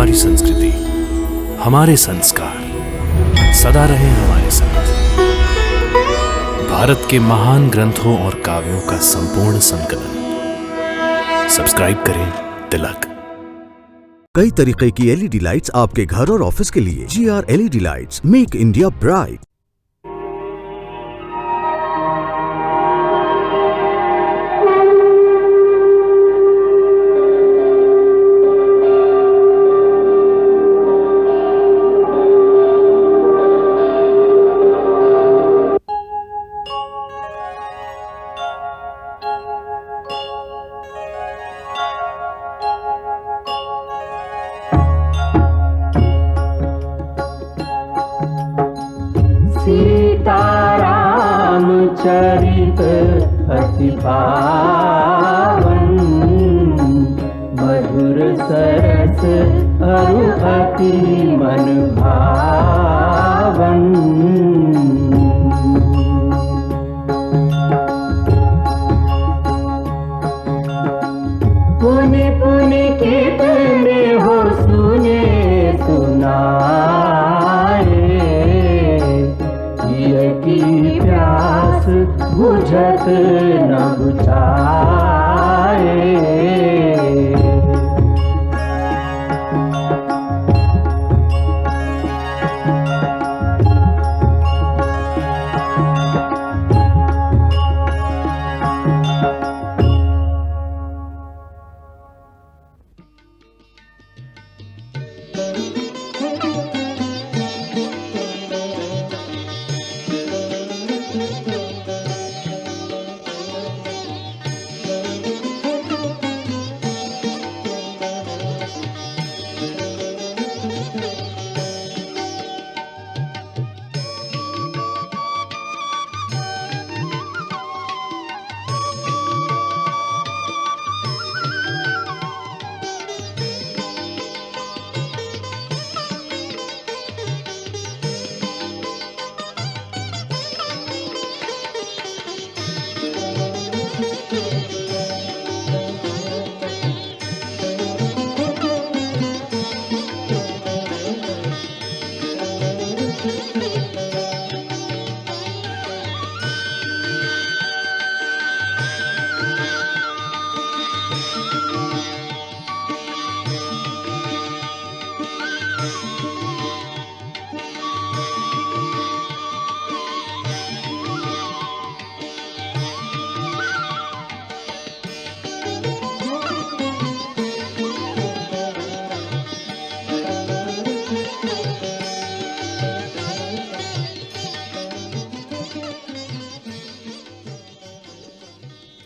हमारी संस्कृति, हमारे संस्कार सदा रहे हमारे साथ। भारत के महान ग्रंथों और काव्यों का संपूर्ण संकलन। सब्सक्राइब करें तिलक। कई तरीके की एलईडी लाइट्स आपके घर और ऑफिस के लिए। GR LED lights, make India bright. Sitaram चरित अति पावन, मधुर सरस अरु अति मन भावन। पुनि पुनि कितने हो सुने सुनाए, की प्यास बुझत न बुझाए।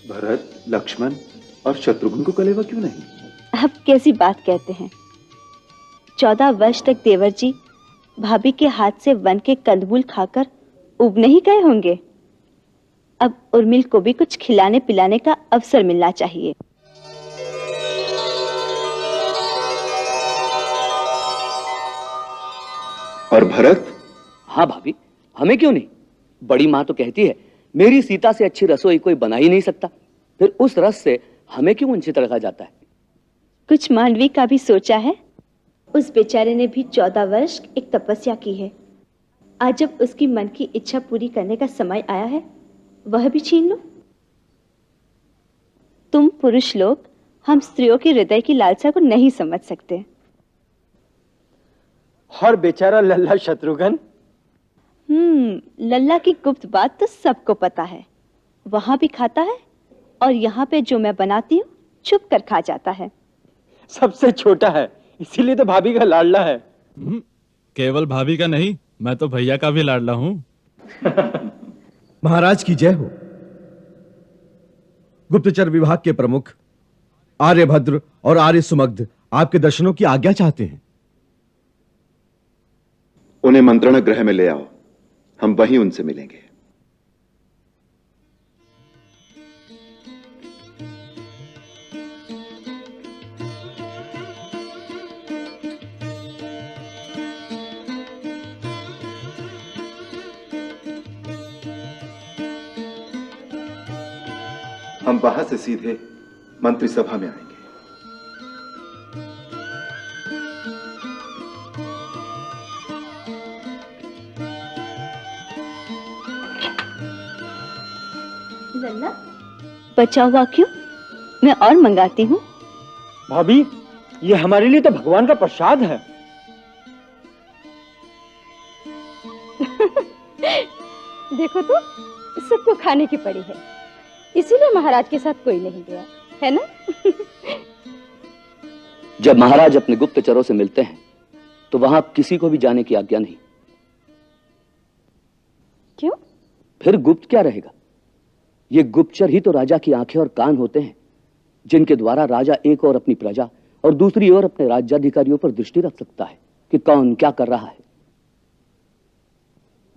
भरत, लक्ष्मण और शत्रुघ्न को कलेवा क्यों नहीं? अब कैसी बात कहते हैं। 14 वर्ष तक देवर जी भाभी के हाथ से वन के कंदमूल खाकर उब नहीं गए होंगे। अब उर्मिल को भी कुछ खिलाने पिलाने का अवसर मिलना चाहिए। और भरत? हाँ भाभी, हमें क्यों नहीं? बड़ी माँ तो कहती है मेरी सीता से अच्छी रसोई कोई बना ही नहीं सकता, फिर उस रस से हमें क्यों वंचित रखा जाता है? कुछ मांडवी का भी सोचा है? उस बेचारे ने भी 14 वर्ष एक तपस्या की है। आज जब उसकी मन की इच्छा पूरी करने का समय आया है, वह भी छीन लो। तुम पुरुष लोग हम स्त्रियों के हृदय की लालसा को नहीं समझ सकते। और बेचारा लल्ला शत्रुघ्न? लल्ला की गुप्त बात तो सबको पता है। वहां भी खाता है और यहाँ पे जो मैं बनाती हूँ छुप कर खा जाता है। सबसे छोटा है, इसीलिए तो भाभी का लाडला है। केवल भाभी का नहीं, मैं तो भैया का भी लाडला हूँ। महाराज की जय हो। गुप्तचर विभाग के प्रमुख आर्यभद्र और आर्य सुमग्ध आपके दर्शनों की आज्ञा चाहते हैं। उन्हें मंत्रणा गृह में ले आओ, हम वहीं उनसे मिलेंगे। हम बाहर से सीधे मंत्री सभा में आएंगे। अन्ना, बचा हुआ क्यों? मैं और मंगाती हूँ। भाभी, ये हमारे लिए तो भगवान का प्रसाद है। देखो तो, सबको खाने की पड़ी है, इसीलिए महाराज के साथ कोई नहीं गया, है ना? जब महाराज अपने गुप्तचरों से मिलते हैं तो वहां किसी को भी जाने की आज्ञा नहीं। क्यों? फिर गुप्त क्या रहेगा? ये गुप्तचर ही तो राजा की आंखें और कान होते हैं, जिनके द्वारा राजा एक ओर अपनी प्रजा और दूसरी ओर अपने राज्याधिकारियों पर दृष्टि रख सकता है कि कौन क्या कर रहा है।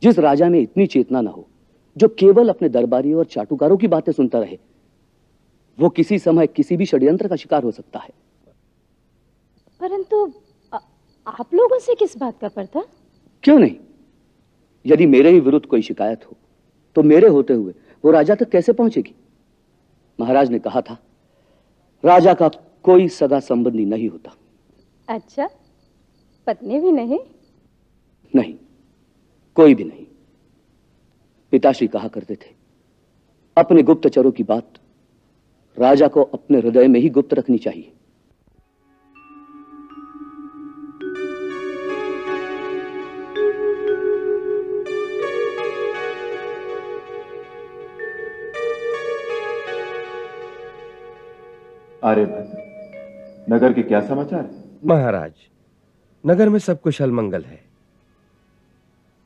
जिस राजा में इतनी चेतना न हो, जो केवल अपने दरबारियों और चाटुकारों की बातें सुनता रहे, वो किसी समय किसी भी षड्यंत्र का शिकार हो सकता है। परंतु आप लोगों से किस बात का पर्दा? क्यों नहीं? यदि मेरे ही विरुद्ध कोई शिकायत हो तो मेरे होते हुए वो राजा तक कैसे पहुंचेगी? महाराज ने कहा था, राजा का कोई सगा संबंधी नहीं होता। अच्छा, पत्नी भी नहीं? नहीं, कोई भी नहीं। पिताश्री कहा करते थे, अपने गुप्तचरों की बात राजा को अपने हृदय में ही गुप्त रखनी चाहिए। आर्यभद्र, नगर के क्या समाचार है? महाराज, नगर में सब कुशल मंगल है।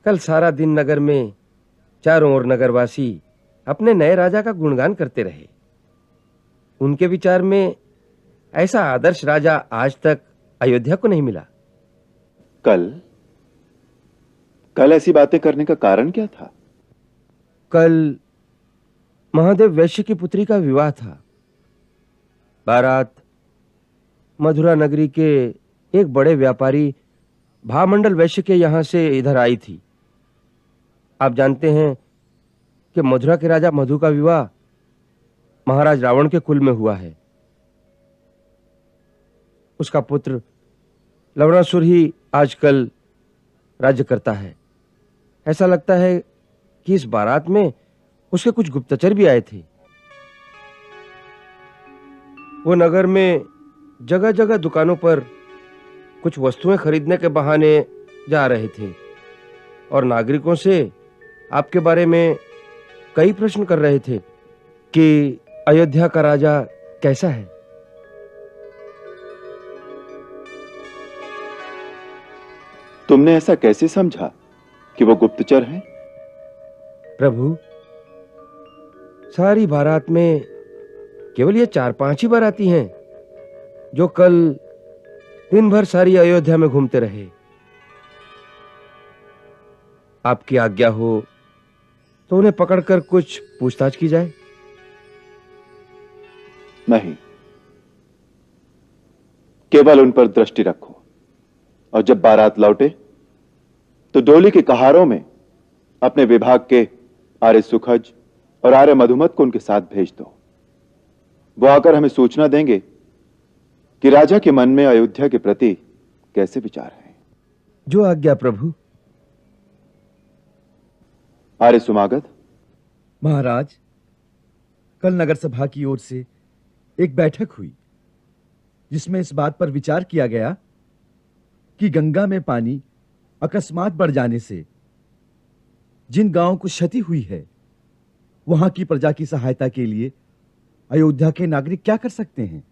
कल सारा दिन नगर में चारों ओर नगरवासी अपने नए राजा का गुणगान करते रहे। उनके विचार में ऐसा आदर्श राजा आज तक अयोध्या को नहीं मिला। कल ऐसी बातें करने का कारण क्या था? कल महादेव वैश्य की पुत्री का विवाह था। बारात मधुरा नगरी के एक बड़े व्यापारी भामंडल वैश्य के यहां से इधर आई थी। आप जानते हैं कि मधुरा के राजा मधु का विवाह महाराज रावण के कुल में हुआ है। उसका पुत्र लवणासुर ही आजकल राज्य करता है। ऐसा लगता है कि इस बारात में उसके कुछ गुप्तचर भी आए थे। वो नगर में जगह जगह दुकानों पर कुछ वस्तुएं खरीदने के बहाने जा रहे थे और नागरिकों से आपके बारे में कई प्रश्न कर रहे थे कि अयोध्या का राजा कैसा है। तुमने ऐसा कैसे समझा कि वो गुप्तचर हैं? प्रभु, सारी बारात में केवल ये 4-5 ही बाराती हैं जो कल दिन भर सारी अयोध्या में घूमते रहे। आपकी आज्ञा हो तो उन्हें पकड़कर कुछ पूछताछ की जाए। नहीं, केवल उन पर दृष्टि रखो और जब बारात लौटे तो डोली के कहारों में अपने विभाग के आर्य सुखज और आर्य मधुमत को उनके साथ भेज दो। वो आकर हमें सूचना देंगे कि राजा के मन में अयोध्या के प्रति कैसे विचार हैं। जो आज्ञा प्रभु। आर्य सुमागत। महाराज, कल नगर सभा की ओर से एक बैठक हुई जिसमें इस बात पर विचार किया गया कि गंगा में पानी अकस्मात बढ़ जाने से जिन गांवों को क्षति हुई है, वहां की प्रजा की सहायता के लिए अयोध्या के नागरिक क्या कर सकते हैं।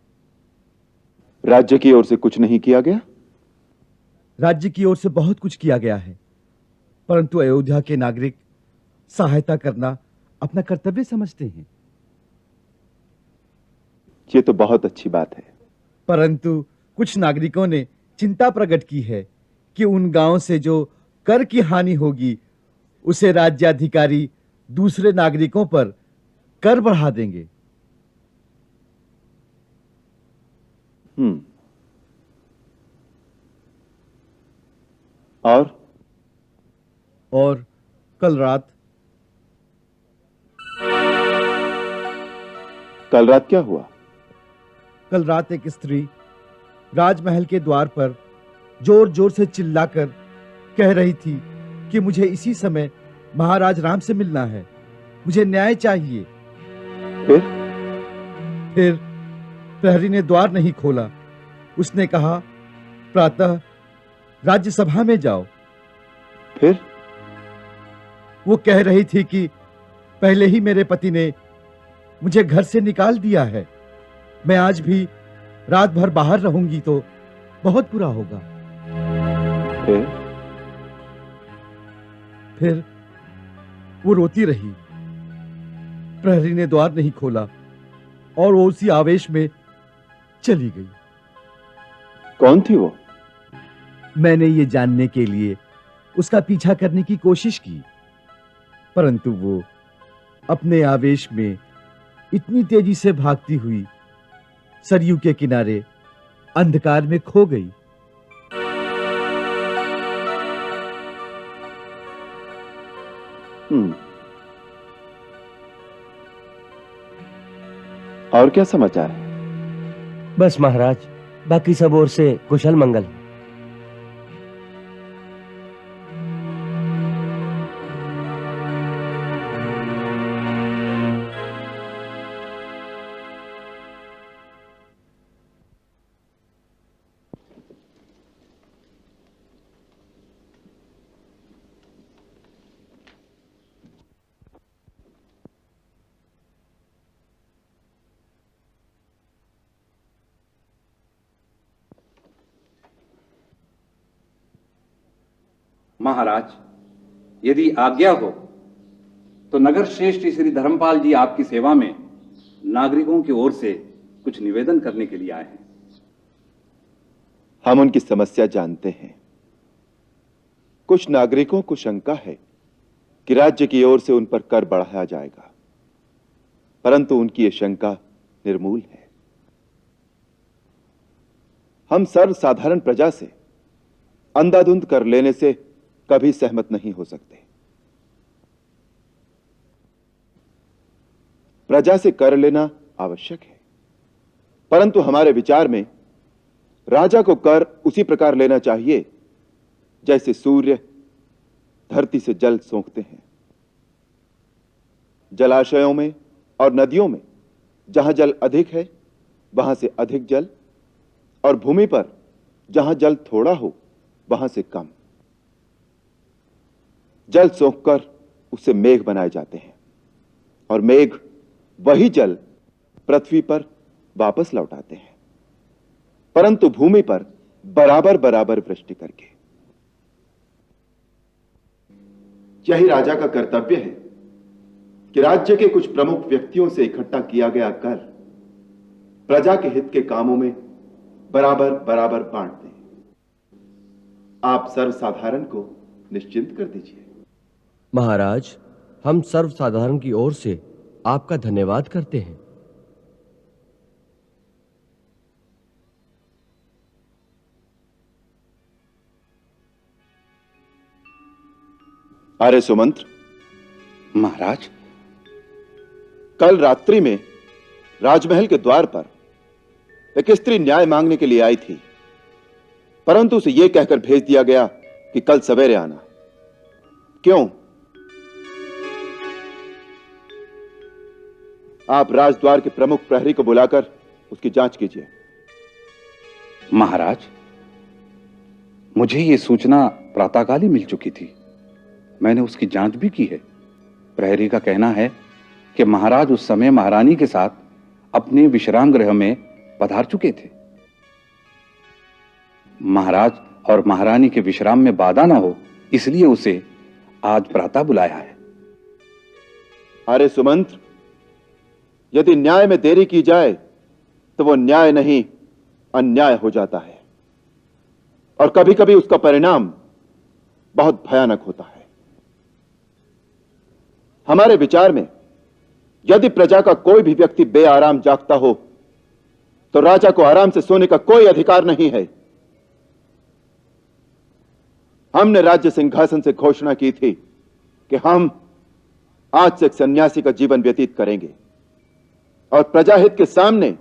राज्य की ओर से कुछ नहीं किया गया? राज्य की ओर से बहुत कुछ किया गया है, परंतु अयोध्या के नागरिक सहायता करना अपना कर्तव्य समझते हैं। ये तो बहुत अच्छी बात है। परंतु कुछ नागरिकों ने चिंता प्रकट की है कि उन गांवों से जो कर की हानि होगी उसे राज्याधिकारी दूसरे नागरिकों पर कर बढ़ा देंगे। और कल रात क्या हुआ? कल रात एक स्त्री राजमहल के द्वार पर जोर जोर से चिल्लाकर कह रही थी कि मुझे इसी समय महाराज राम से मिलना है, मुझे न्याय चाहिए। फिर प्रहरी ने द्वार नहीं खोला। उसने कहा, प्रातः राज्यसभा में जाओ। फिर वो कह रही थी कि पहले ही मेरे पति ने मुझे घर से निकाल दिया है। मैं आज भी रात भर बाहर रहूंगी तो बहुत बुरा होगा। फिर वो रोती रही। प्रहरी ने द्वार नहीं खोला और वो उसी आवेश में चली गई। कौन थी वो? मैंने ये जानने के लिए उसका पीछा करने की कोशिश की, परंतु वो अपने आवेश में इतनी तेजी से भागती हुई सरयू के किनारे अंधकार में खो गई। और क्या समाचार है? बस महाराज, बाकी सब ओर से कुशल मंगल है। महाराज, यदि आज्ञा हो तो नगर श्रेष्ठ श्री धर्मपाल जी आपकी सेवा में नागरिकों की ओर से कुछ निवेदन करने के लिए आए हैं। हम उनकी समस्या जानते हैं। कुछ नागरिकों को शंका है कि राज्य की ओर से उन पर कर बढ़ाया जाएगा, परंतु उनकी यह शंका निर्मूल है। हम सर्वसाधारण प्रजा से अंधाधुंध कर लेने से कभी सहमत नहीं हो सकते। प्रजा से कर लेना आवश्यक है, परंतु हमारे विचार में राजा को कर उसी प्रकार लेना चाहिए जैसे सूर्य धरती से जल सोखते हैं। जलाशयों में और नदियों में जहां जल अधिक है वहां से अधिक जल, और भूमि पर जहां जल थोड़ा हो वहां से कम। जल सोखकर उसे मेघ बनाए जाते हैं, और मेघ वही जल पृथ्वी पर वापस लौटाते हैं, परंतु भूमि पर बराबर बराबर वृष्टि करके। यही राजा का कर्तव्य है कि राज्य के कुछ प्रमुख व्यक्तियों से इकट्ठा किया गया कर प्रजा के हित के कामों में बराबर बराबर बांट दें। आप सर्वसाधारण को निश्चिंत कर दीजिए। महाराज, हम सर्वसाधारण की ओर से आपका धन्यवाद करते हैं। आर्य सुमंत्र। महाराज, कल रात्रि में राजमहल के द्वार पर एक स्त्री न्याय मांगने के लिए आई थी, परंतु उसे यह कहकर भेज दिया गया कि कल सवेरे आना। क्यों? आप राजद्वार के प्रमुख प्रहरी को बुलाकर उसकी जांच कीजिए। महाराज, मुझे यह सूचना प्रातःकाल ही मिल चुकी थी। मैंने उसकी जांच भी की है। प्रहरी का कहना है कि महाराज उस समय महारानी के साथ अपने विश्राम गृह में पधार चुके थे। महाराज और महारानी के विश्राम में बाधा ना हो, इसलिए उसे आज प्रातः बुलाया है। अरे सुमंत्र, यदि न्याय में देरी की जाए तो वो न्याय नहीं अन्याय हो जाता है, और कभी कभी उसका परिणाम बहुत भयानक होता है। हमारे विचार में यदि प्रजा का कोई भी व्यक्ति बेआराम जागता हो तो राजा को आराम से सोने का कोई अधिकार नहीं है। हमने राज्य सिंहासन से घोषणा की थी कि हम आज से एक सन्यासी का जीवन व्यतीत करेंगे, और प्रजाहित के सामने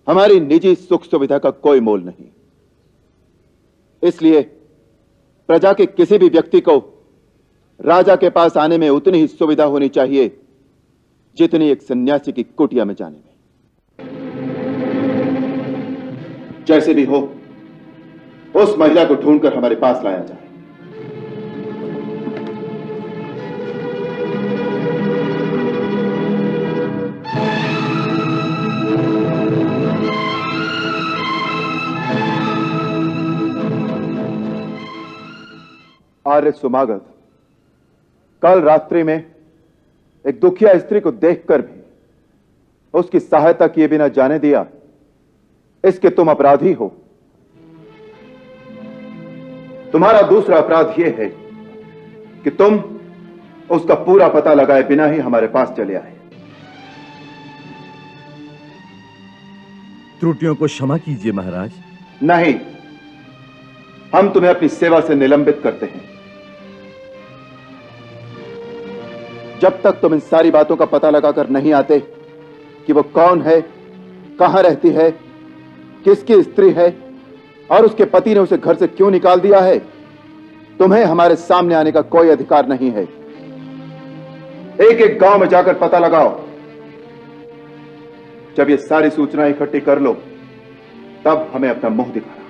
हमारी निजी सुख सुविधा का कोई मोल नहीं। इसलिए प्रजा के किसी भी व्यक्ति को राजा के पास आने में उतनी ही सुविधा होनी चाहिए जितनी एक सन्यासी की कुटिया में जाने में। जैसे भी हो, उस महिला को ढूंढकर हमारे पास लाया जाए। आर्य सुमागत कल रात्रि में एक दुखिया स्त्री को देखकर भी उसकी सहायता किए बिना जाने दिया, इसके तुम अपराधी हो। तुम्हारा दूसरा अपराध यह है कि तुम उसका पूरा पता लगाए बिना ही हमारे पास चले आए। त्रुटियों को क्षमा कीजिए महाराज। नहीं, हम तुम्हें अपनी सेवा से निलंबित करते हैं। जब तक तुम इन सारी बातों का पता लगाकर नहीं आते कि वो कौन है, कहां रहती है, किसकी स्त्री है और उसके पति ने उसे घर से क्यों निकाल दिया है, तुम्हें हमारे सामने आने का कोई अधिकार नहीं है। एक एक गांव में जाकर पता लगाओ। जब ये सारी सूचनाएं इकट्ठी कर लो, तब हमें अपना मुंह दिखाना।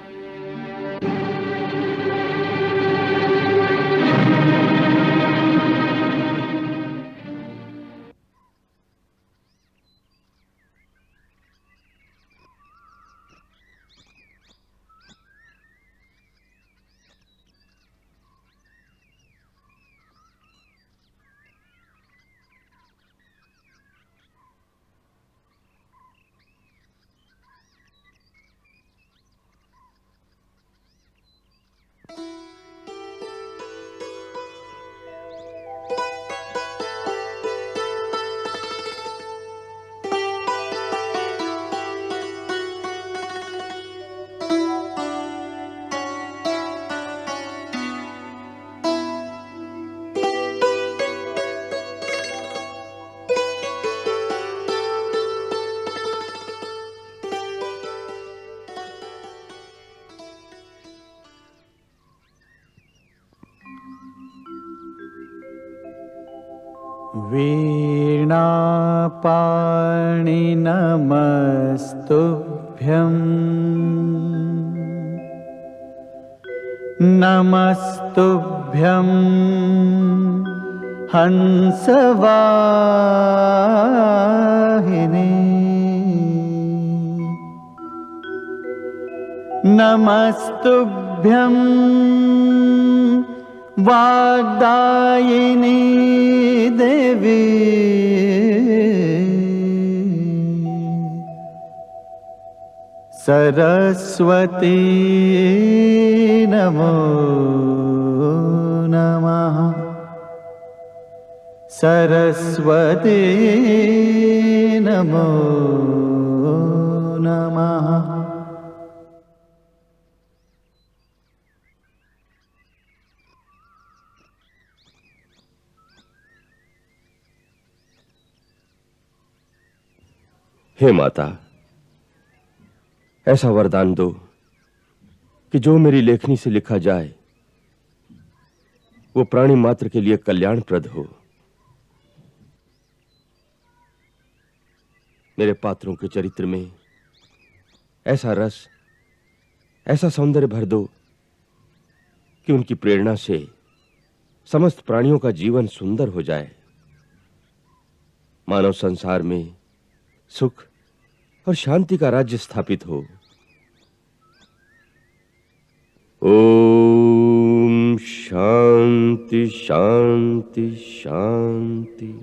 वीणापाणि नमस्तुभ्यं नमस्तुभ्यं हंसवाहिनी नमस्तुभ्यं वाग्दायिनी देवी सरस्वती नमो नमः सरस्वती नमो नमः। हे माता, ऐसा वरदान दो कि जो मेरी लेखनी से लिखा जाए वो प्राणी मात्र के लिए कल्याणप्रद हो। मेरे पात्रों के चरित्र में ऐसा रस, ऐसा सौंदर्य भर दो कि उनकी प्रेरणा से समस्त प्राणियों का जीवन सुंदर हो जाए। मानव संसार में सुख और शांति का राज्य स्थापित हो। ओम शांति शांति शांति।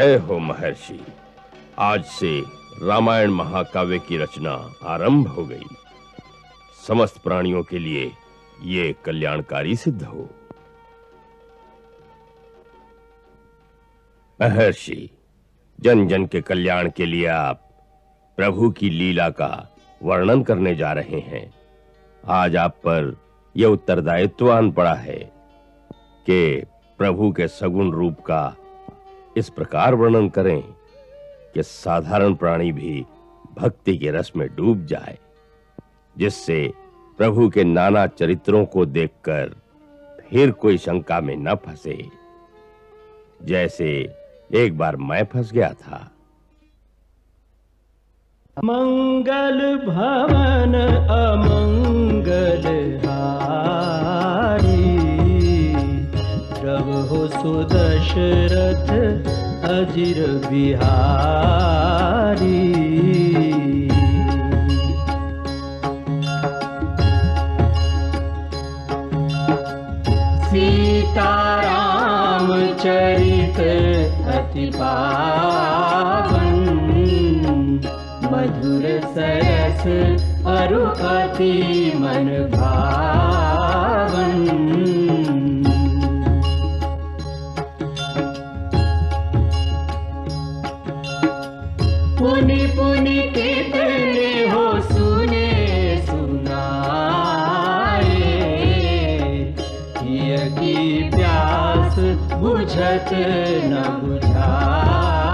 जय हो महर्षि। आज से रामायण महाकाव्य की रचना आरंभ हो गई। समस्त प्राणियों के लिए ये कल्याणकारी सिद्ध हो। महर्षि, जन जन के कल्याण के लिए आप प्रभु की लीला का वर्णन करने जा रहे हैं। आज आप पर यह उत्तरदायित्व आन पड़ा है कि प्रभु के सगुण रूप का इस प्रकार वर्णन करें कि साधारण प्राणी भी भक्ति के रस में डूब जाए, जिससे प्रभु के नाना चरित्रों को देखकर फिर कोई शंका में न फंसे, जैसे एक बार मैं फंस गया था। मंगल भवन अमंगल हारी, प्रभु सुदशरथ अजिर बिहारी। सीताराम चरित अति पावन, मधुर सरस अरु अति मन भावन। पुनि पुनि कितने हो सुने सुनाए, की प्यास बुझत न बुझाए।